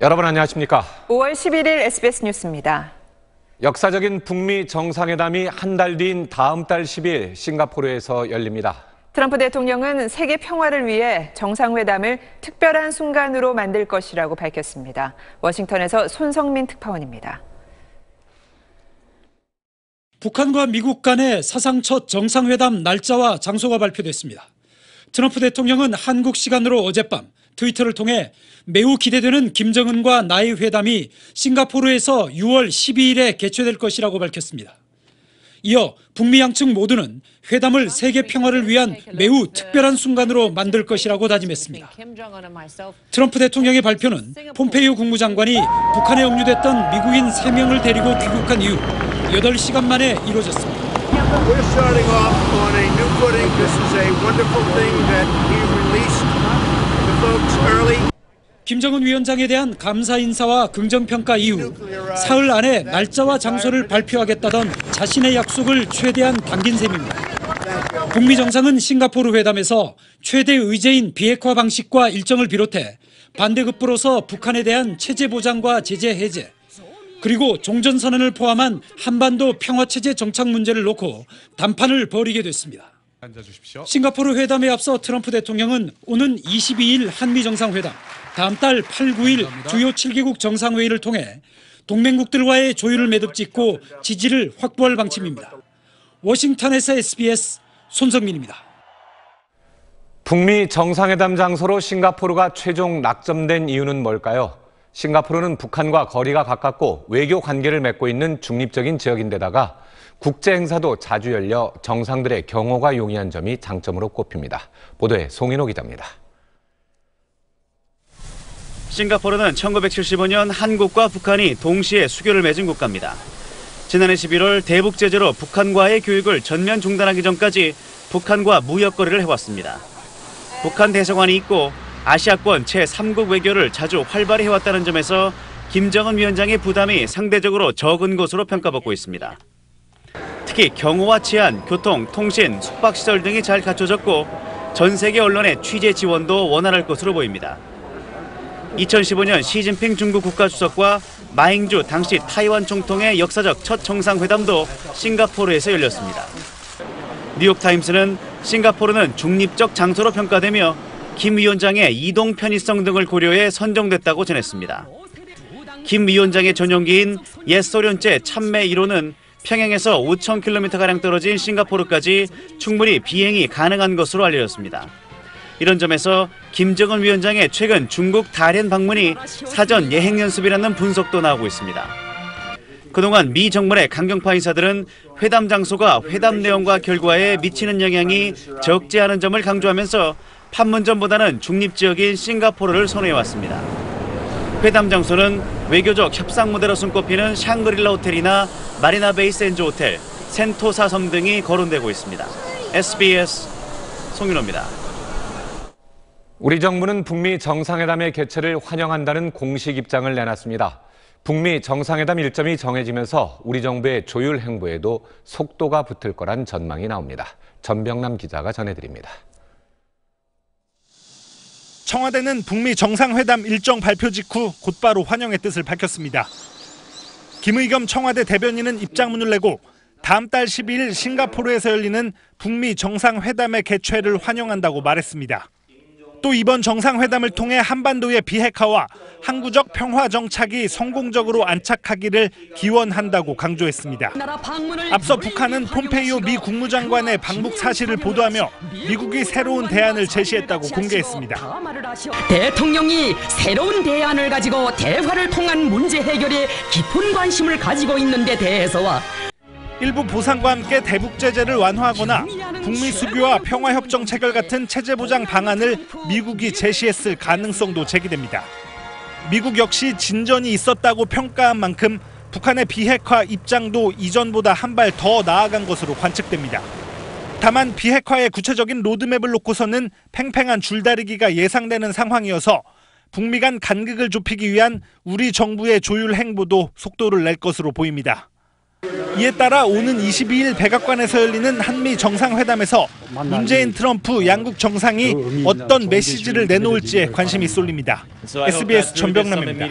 여러분 안녕하십니까? 5월 11일 SBS 뉴스입니다. 역사적인 북미 정상회담이 한 달 뒤인 다음 달 10일 싱가포르에서 열립니다. 트럼프 대통령은 세계 평화를 위해 정상회담을 특별한 순간으로 만들 것이라고 밝혔습니다. 워싱턴에서 손성민 특파원입니다. 북한과 미국 간의 사상 첫 정상회담 날짜와 장소가 발표됐습니다. 트럼프 대통령은 한국 시간으로 어젯밤 트위터를 통해 매우 기대되는 김정은과 나의 회담이 싱가포르에서 6월 12일에 개최될 것이라고 밝혔습니다. 이어 북미 양측 모두는 회담을 세계 평화를 위한 매우 특별한 순간으로 만들 것이라고 다짐했습니다. 트럼프 대통령의 발표는 폼페이오 국무장관이 북한에 억류됐던 미국인 3명을 데리고 귀국한 이후 8시간 만에 이루어졌습니다. We're starting off on a new footing. This is a wonderful thing that he released the folks early. 김정은 위원장에 대한 감사 인사와 긍정평가 이후 사흘 안에 날짜와 장소를 발표하겠다던 자신의 약속을 최대한 당긴 셈입니다. 북미 정상은 싱가포르 회담에서 최대 의제인 비핵화 방식과 일정을 비롯해 반대급부로서 북한에 대한 체제 보장과 제재 해제, 그리고 종전선언을 포함한 한반도 평화체제 정착 문제를 놓고 담판을 벌이게 됐습니다. 싱가포르 회담에 앞서 트럼프 대통령은 오는 22일 한미 정상회담, 다음 달 8, 9일 주요 7개국 정상회의를 통해 동맹국들과의 조율을 매듭짓고 지지를 확보할 방침입니다. 워싱턴에서 SBS 손성민입니다. 북미 정상회담 장소로 싱가포르가 최종 낙점된 이유는 뭘까요? 싱가포르는 북한과 거리가 가깝고 외교 관계를 맺고 있는 중립적인 지역인데다가 국제 행사도 자주 열려 정상들의 경호가 용이한 점이 장점으로 꼽힙니다. 보도에 송인호 기자입니다. 싱가포르는 1975년 한국과 북한이 동시에 수교를 맺은 국가입니다. 지난해 11월 대북 제재로 북한과의 교육을 전면 중단하기 전까지 북한과 무역 거래를 해왔습니다. 북한 대사관이 있고 아시아권 제3국 외교를 자주 활발히 해왔다는 점에서 김정은 위원장의 부담이 상대적으로 적은 것으로 평가받고 있습니다. 특히 경호와 치안, 교통, 통신, 숙박시설 등이 잘 갖춰졌고 전 세계 언론의 취재 지원도 원활할 것으로 보입니다. 2015년 시진핑 중국 국가주석과 마잉주 당시 타이완 총통의 역사적 첫 정상회담도 싱가포르에서 열렸습니다. 뉴욕타임스는 싱가포르는 중립적 장소로 평가되며 김 위원장의 이동 편의성 등을 고려해 선정됐다고 전했습니다. 김 위원장의 전용기인 옛 소련제 참매 1호는 평양에서 5,000km가량 떨어진 싱가포르까지 충분히 비행이 가능한 것으로 알려졌습니다. 이런 점에서 김정은 위원장의 최근 중국 다롄 방문이 사전 예행 연습이라는 분석도 나오고 있습니다. 그동안 미 정부의 강경파 인사들은 회담 장소가 회담 내용과 결과에 미치는 영향이 적지 않은 점을 강조하면서 판문점보다는 중립지역인 싱가포르를 선호해왔습니다. 회담 장소는 외교적 협상 무대로 손꼽히는 샹그릴라 호텔이나 마리나 베이 샌즈 호텔, 센토사 섬 등이 거론되고 있습니다. SBS 송윤호입니다. 우리 정부는 북미 정상회담의 개최를 환영한다는 공식 입장을 내놨습니다. 북미 정상회담 일정이 정해지면서 우리 정부의 조율 행보에도 속도가 붙을 거란 전망이 나옵니다. 전병남 기자가 전해드립니다. 청와대는 북미 정상회담 일정 발표 직후 곧바로 환영의 뜻을 밝혔습니다. 김의겸 청와대 대변인은 입장문을 내고 다음 달 12일 싱가포르에서 열리는 북미 정상회담의 개최를 환영한다고 말했습니다. 또 이번 정상회담을 통해 한반도의 비핵화와 항구적 평화 정착이 성공적으로 안착하기를 기원한다고 강조했습니다. 앞서 북한은 폼페이오 미 국무장관의 방북 사실을 보도하며 미국이 새로운 대안을 제시했다고 공개했습니다. 대통령이 새로운 대안을 가지고 대화를 통한 문제 해결에 깊은 관심을 가지고 있는 데 대해서와 일부 보상과 함께 대북 제재를 완화하거나 북미 수교와 평화협정 체결 같은 체제 보장 방안을 미국이 제시했을 가능성도 제기됩니다. 미국 역시 진전이 있었다고 평가한 만큼 북한의 비핵화 입장도 이전보다 한 발 더 나아간 것으로 관측됩니다. 다만 비핵화의 구체적인 로드맵을 놓고서는 팽팽한 줄다리기가 예상되는 상황이어서 북미 간 간극을 좁히기 위한 우리 정부의 조율 행보도 속도를 낼 것으로 보입니다. 이에 따라 오는 22일 백악관에서 열리는 한미 정상회담에서 문재인, 트럼프 양국 정상이 어떤 메시지를 내놓을지에 관심이 쏠립니다. SBS 전병남입니다.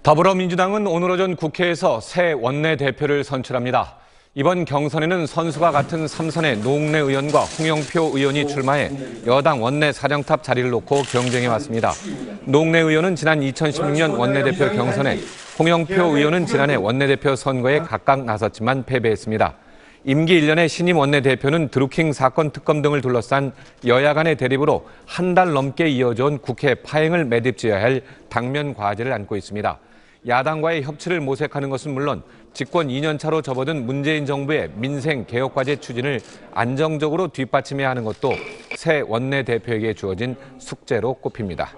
더불어민주당은 오늘 오전 국회에서 새 원내대표를 선출합니다. 이번 경선에는 선수와 같은 3선의 노웅래 의원과 홍영표 의원이 출마해 여당 원내사령탑 자리를 놓고 경쟁해왔습니다. 노웅래 의원은 지난 2016년 원내대표 경선에, 홍영표 의원은 지난해 원내대표 선거에 각각 나섰지만 패배했습니다. 임기 1년의 신임 원내대표는 드루킹 사건 특검 등을 둘러싼 여야 간의 대립으로 한 달 넘게 이어져온 국회 파행을 매듭지어야 할 당면 과제를 안고 있습니다. 야당과의 협치를 모색하는 것은 물론 집권 2년 차로 접어든 문재인 정부의 민생 개혁 과제 추진을 안정적으로 뒷받침해야 하는 것도 새 원내대표에게 주어진 숙제로 꼽힙니다.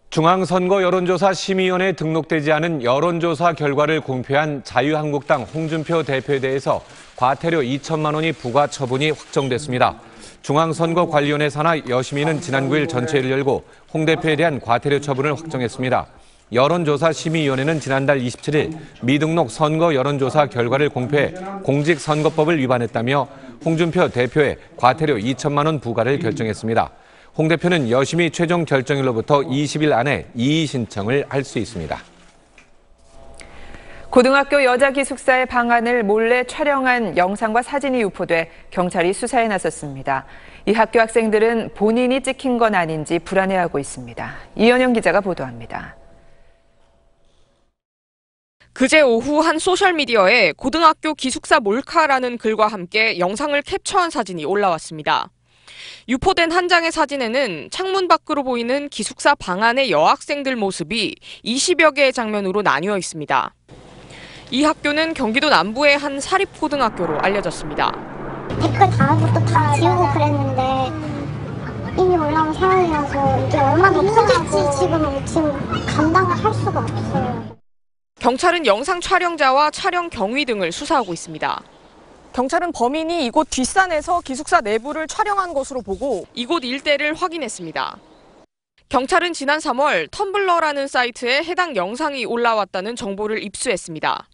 중앙선거 여론조사 심의위원회에 등록되지 않은 여론조사 결과를 공표한 자유한국당 홍준표 대표에 대해서 과태료 2천만 원이 부과 처분이 확정됐습니다. 중앙선거관리위원회 산하 여심위는 지난 9일 전체회를 열고 홍 대표에 대한 과태료 처분을 확정했습니다. 여론조사 심의위원회는 지난달 27일 미등록 선거 여론조사 결과를 공표해 공직선거법을 위반했다며 홍준표 대표의 과태료 2천만 원 부과를 결정했습니다. 홍 대표는 여심이 최종 결정일로부터 20일 안에 이의 신청을 할 수 있습니다. 고등학교 여자 기숙사의 방안을 몰래 촬영한 영상과 사진이 유포돼 경찰이 수사에 나섰습니다. 이 학교 학생들은 본인이 찍힌 건 아닌지 불안해하고 있습니다. 이현영 기자가 보도합니다. 그제 오후 한 소셜미디어에 고등학교 기숙사 몰카라는 글과 함께 영상을 캡처한 사진이 올라왔습니다. 유포된 한 장의 사진에는 창문 밖으로 보이는 기숙사 방 안의 여학생들 모습이 20여 개의 장면으로 나뉘어 있습니다. 이 학교는 경기도 남부의 한 사립고등학교로 알려졌습니다. 댓글 다른 것도 다 지우고 그랬는데 이미 올라온 상황이라서 이게 얼마나 없어야지 지금 감당을 할 수가 없어요. 경찰은 영상 촬영자와 촬영 경위 등을 수사하고 있습니다. 경찰은 범인이 이곳 뒷산에서 기숙사 내부를 촬영한 것으로 보고 이곳 일대를 확인했습니다. 경찰은 지난 3월 텀블러라는 사이트에 해당 영상이 올라왔다는 정보를 입수했습니다.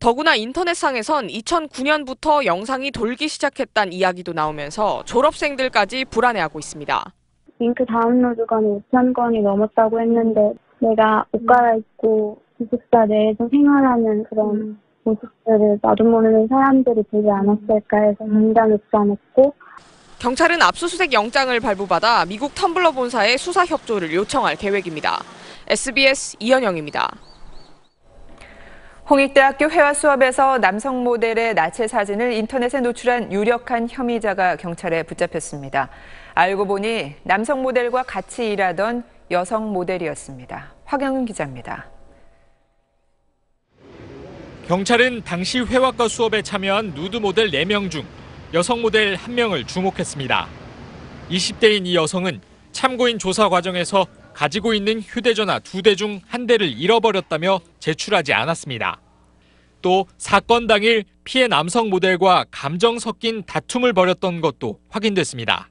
더구나 인터넷상에선 2009년부터 영상이 돌기 시작했다는 이야기도 나오면서 졸업생들까지 불안해하고 있습니다. 링크 다운로드 건이 5천 건이 넘었다고 했는데 내가 옷 갈아입고 기숙사 내에서 생활하는 그런 모습들을 나도 모르는 사람들이 보지 않았을까 해서 굉장히 불안했고, 경찰은 압수수색 영장을 발부받아 미국 텀블러 본사에 수사 협조를 요청할 계획입니다. SBS 이현영입니다. 홍익대학교 회화 수업에서 남성 모델의 나체 사진을 인터넷에 노출한 유력한 혐의자가 경찰에 붙잡혔습니다. 알고 보니 남성 모델과 같이 일하던 여성 모델이었습니다. 화경은 기자입니다. 경찰은 당시 회화과 수업에 참여한 누드 모델 4명 중 여성 모델 1명을 주목했습니다. 20대인 이 여성은 참고인 조사 과정에서 가지고 있는 휴대전화 2대 중 1대를 잃어버렸다며 제출하지 않았습니다. 또 사건 당일 피해 남성 모델과 감정 섞인 다툼을 벌였던 것도 확인됐습니다.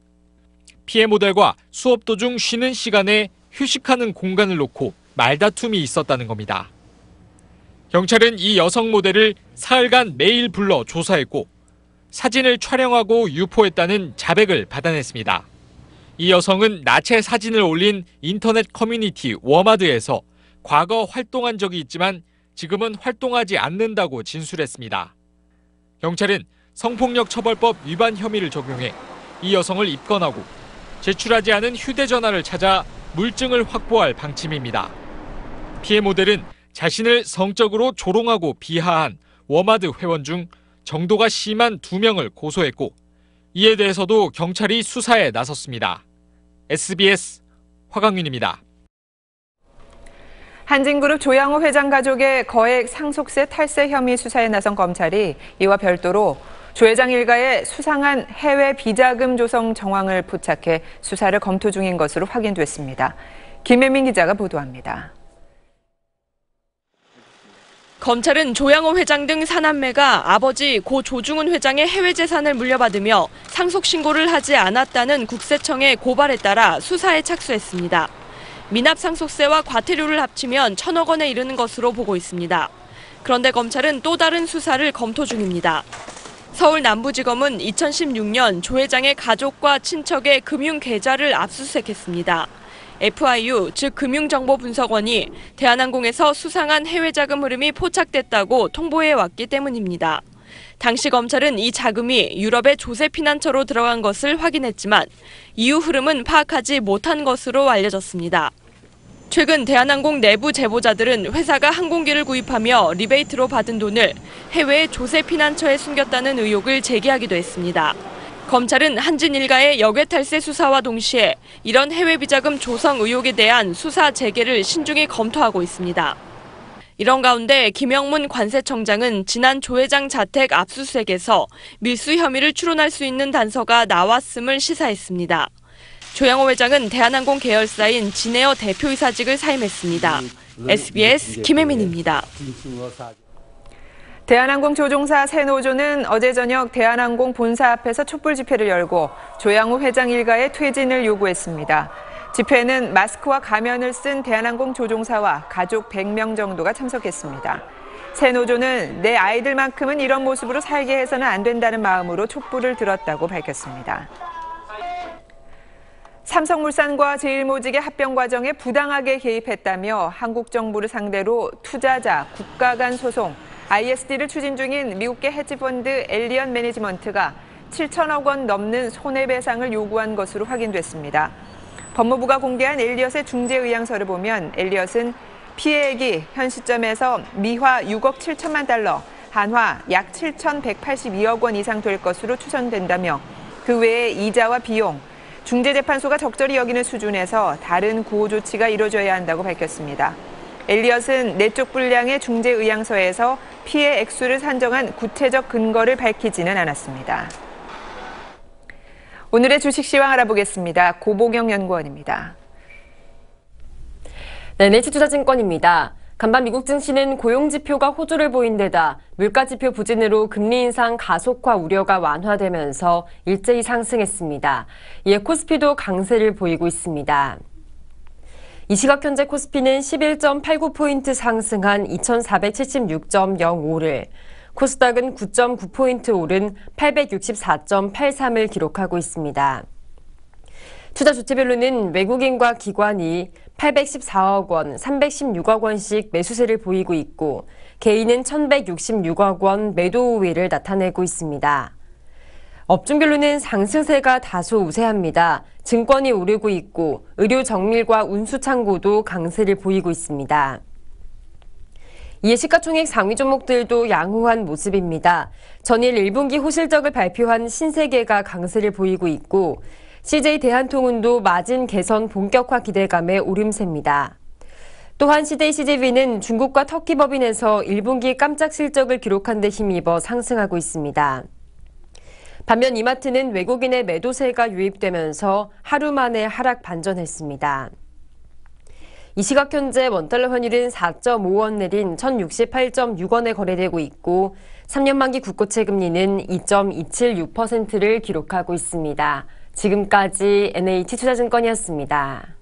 피해 모델과 수업 도중 쉬는 시간에 휴식하는 공간을 놓고 말다툼이 있었다는 겁니다. 경찰은 이 여성 모델을 사흘간 매일 불러 조사했고 사진을 촬영하고 유포했다는 자백을 받아냈습니다. 이 여성은 나체 사진을 올린 인터넷 커뮤니티 워마드에서 과거 활동한 적이 있지만 지금은 활동하지 않는다고 진술했습니다. 경찰은 성폭력 처벌법 위반 혐의를 적용해 이 여성을 입건하고 제출하지 않은 휴대전화를 찾아 물증을 확보할 방침입니다. 피해 모델은 자신을 성적으로 조롱하고 비하한 워마드 회원 중 정도가 심한 2명을 고소했고 이에 대해서도 경찰이 수사에 나섰습니다. SBS 화강윤입니다. 한진그룹 조양호 회장 가족의 거액 상속세 탈세 혐의 수사에 나선 검찰이 이와 별도로 조 회장 일가의 수상한 해외 비자금 조성 정황을 포착해 수사를 검토 중인 것으로 확인됐습니다. 김혜민 기자가 보도합니다. 검찰은 조양호 회장 등 사남매가 아버지 고 조중훈 회장의 해외 재산을 물려받으며 상속 신고를 하지 않았다는 국세청의 고발에 따라 수사에 착수했습니다. 미납 상속세와 과태료를 합치면 1,000억 원에 이르는 것으로 보고 있습니다. 그런데 검찰은 또 다른 수사를 검토 중입니다. 서울 남부지검은 2016년 조 회장의 가족과 친척의 금융 계좌를 압수수색했습니다. FIU, 즉 금융정보분석원이 대한항공에서 수상한 해외 자금 흐름이 포착됐다고 통보해 왔기 때문입니다. 당시 검찰은 이 자금이 유럽의 조세피난처로 들어간 것을 확인했지만 이후 흐름은 파악하지 못한 것으로 알려졌습니다. 최근 대한항공 내부 제보자들은 회사가 항공기를 구입하며 리베이트로 받은 돈을 해외 조세피난처에 숨겼다는 의혹을 제기하기도 했습니다. 검찰은 한진 일가의 역외탈세 수사와 동시에 이런 해외 비자금 조성 의혹에 대한 수사 재개를 신중히 검토하고 있습니다. 이런 가운데 김영문 관세청장은 지난 조 회장 자택 압수수색에서 밀수 혐의를 추론할 수 있는 단서가 나왔음을 시사했습니다. 조양호 회장은 대한항공 계열사인 진에어 대표이사직을 사임했습니다. SBS 김혜민입니다. 대한항공 조종사 새 노조는 어제 저녁 대한항공 본사 앞에서 촛불 집회를 열고 조양호 회장 일가의 퇴진을 요구했습니다. 집회에는 마스크와 가면을 쓴 대한항공 조종사와 가족 100명 정도가 참석했습니다. 새 노조는 내 아이들만큼은 이런 모습으로 살게 해서는 안 된다는 마음으로 촛불을 들었다고 밝혔습니다. 삼성물산과 제일모직의 합병 과정에 부당하게 개입했다며 한국 정부를 상대로 투자자, 국가 간 소송, ISD를 추진 중인 미국계 헤지펀드 엘리엇 매니지먼트가 7천억 원 넘는 손해배상을 요구한 것으로 확인됐습니다. 법무부가 공개한 엘리엇의 중재 의향서를 보면 엘리엇은 피해액이 현 시점에서 미화 6억 7천만 달러, 한화 약 7,182억 원 이상 될 것으로 추정된다며 그 외에 이자와 비용, 중재재판소가 적절히 여기는 수준에서 다른 구호 조치가 이뤄져야 한다고 밝혔습니다. 엘리엇은 내적 분량의 중재 의향서에서 피해 액수를 산정한 구체적 근거를 밝히지는 않았습니다. 오늘의 주식 시황 알아보겠습니다. 고보경 연구원입니다. 네, NH투자증권입니다. 간밤 미국 증시는 고용지표가 호조를 보인 데다 물가지표 부진으로 금리 인상 가속화 우려가 완화되면서 일제히 상승했습니다. 이에 코스피도 강세를 보이고 있습니다. 이 시각 현재 코스피는 11.89포인트 상승한 2476.05를, 코스닥은 9.9포인트 오른 864.83을 기록하고 있습니다. 투자 주체별로는 외국인과 기관이 814억 원, 316억 원씩 매수세를 보이고 있고 개인은 1,166억 원 매도 우위를 나타내고 있습니다. 업종별로는 상승세가 다소 우세합니다. 증권이 오르고 있고 의료 정밀과 운수 창고도 강세를 보이고 있습니다. 이에 시가총액 상위 종목들도 양호한 모습입니다. 전일 1분기 호실적을 발표한 신세계가 강세를 보이고 있고 CJ 대한통운도 마진 개선 본격화 기대감에 오름세입니다. 또한 CJ CGV는 중국과 터키 법인에서 1분기 깜짝 실적을 기록한 데 힘입어 상승하고 있습니다. 반면 이마트는 외국인의 매도세가 유입되면서 하루 만에 하락 반전했습니다. 이 시각 현재 원달러 환율은 4.5원 내린 1,068.6원에 거래되고 있고 3년 만기 국고채 금리는 2.276%를 기록하고 있습니다. 지금까지 NH투자증권이었습니다.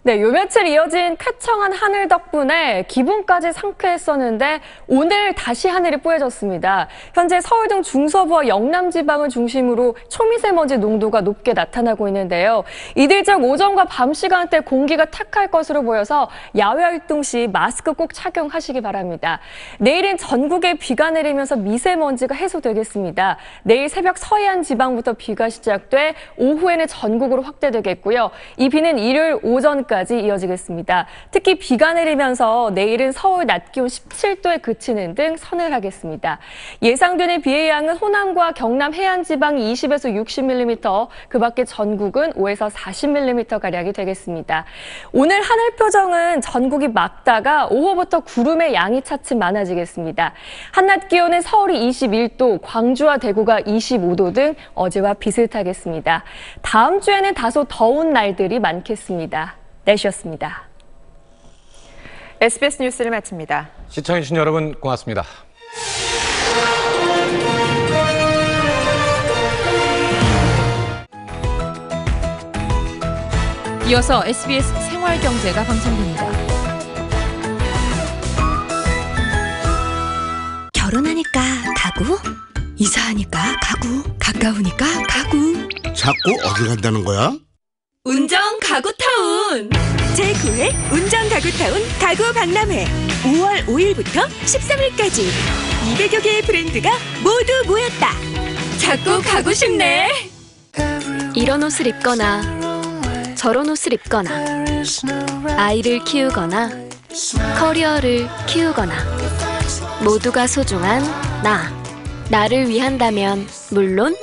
네, 요 며칠 이어진 쾌청한 하늘 덕분에 기분까지 상쾌했었는데 오늘 다시 하늘이 뿌얘졌습니다. 현재 서울 등 중서부와 영남 지방을 중심으로 초미세먼지 농도가 높게 나타나고 있는데요. 이들적 오전과 밤 시간대 공기가 탁할 것으로 보여서 야외 활동 시 마스크 꼭 착용하시기 바랍니다. 내일은 전국에 비가 내리면서 미세먼지가 해소되겠습니다. 내일 새벽 서해안 지방부터 비가 시작돼 오후에는 전국으로 확대되겠고요. 이 비는 일요일 오전까지 이어지겠습니다. 특히 비가 내리면서 내일은 서울 낮 기온 17도에 그치는 등 서늘하겠습니다. 예상되는 비의 양은 호남과 경남 해안 지방이 20에서 60mm, 그 밖에 전국은 5에서 40mm가량이 되겠습니다. 오늘 하늘 표정은 전국이 맑다가 오후부터 구름의 양이 차츰 많아지겠습니다. 한낮 기온은 서울이 21도, 광주와 대구가 25도 등 어제와 비슷하겠습니다. 다음 주에는 다소 더운 날들이 많겠습니다. 날씨였습니다. SBS 뉴스를 마칩니다. 시청해주신 여러분 고맙습니다. 이어서 SBS 생활 경제가 방송됩니다. 결혼하니까 가구, 이사하니까 가구, 가까우니까 가구. 자꾸 어디 간다는 거야? 운정 가구타운! 제9회 운정 가구타운 가구 박람회 5월 5일부터 13일까지 200여 개의 브랜드가 모두 모였다. 자꾸 가고 싶네. 이런 옷을 입거나 저런 옷을 입거나 아이를 키우거나 커리어를 키우거나 모두가 소중한 나를 위한다면 물론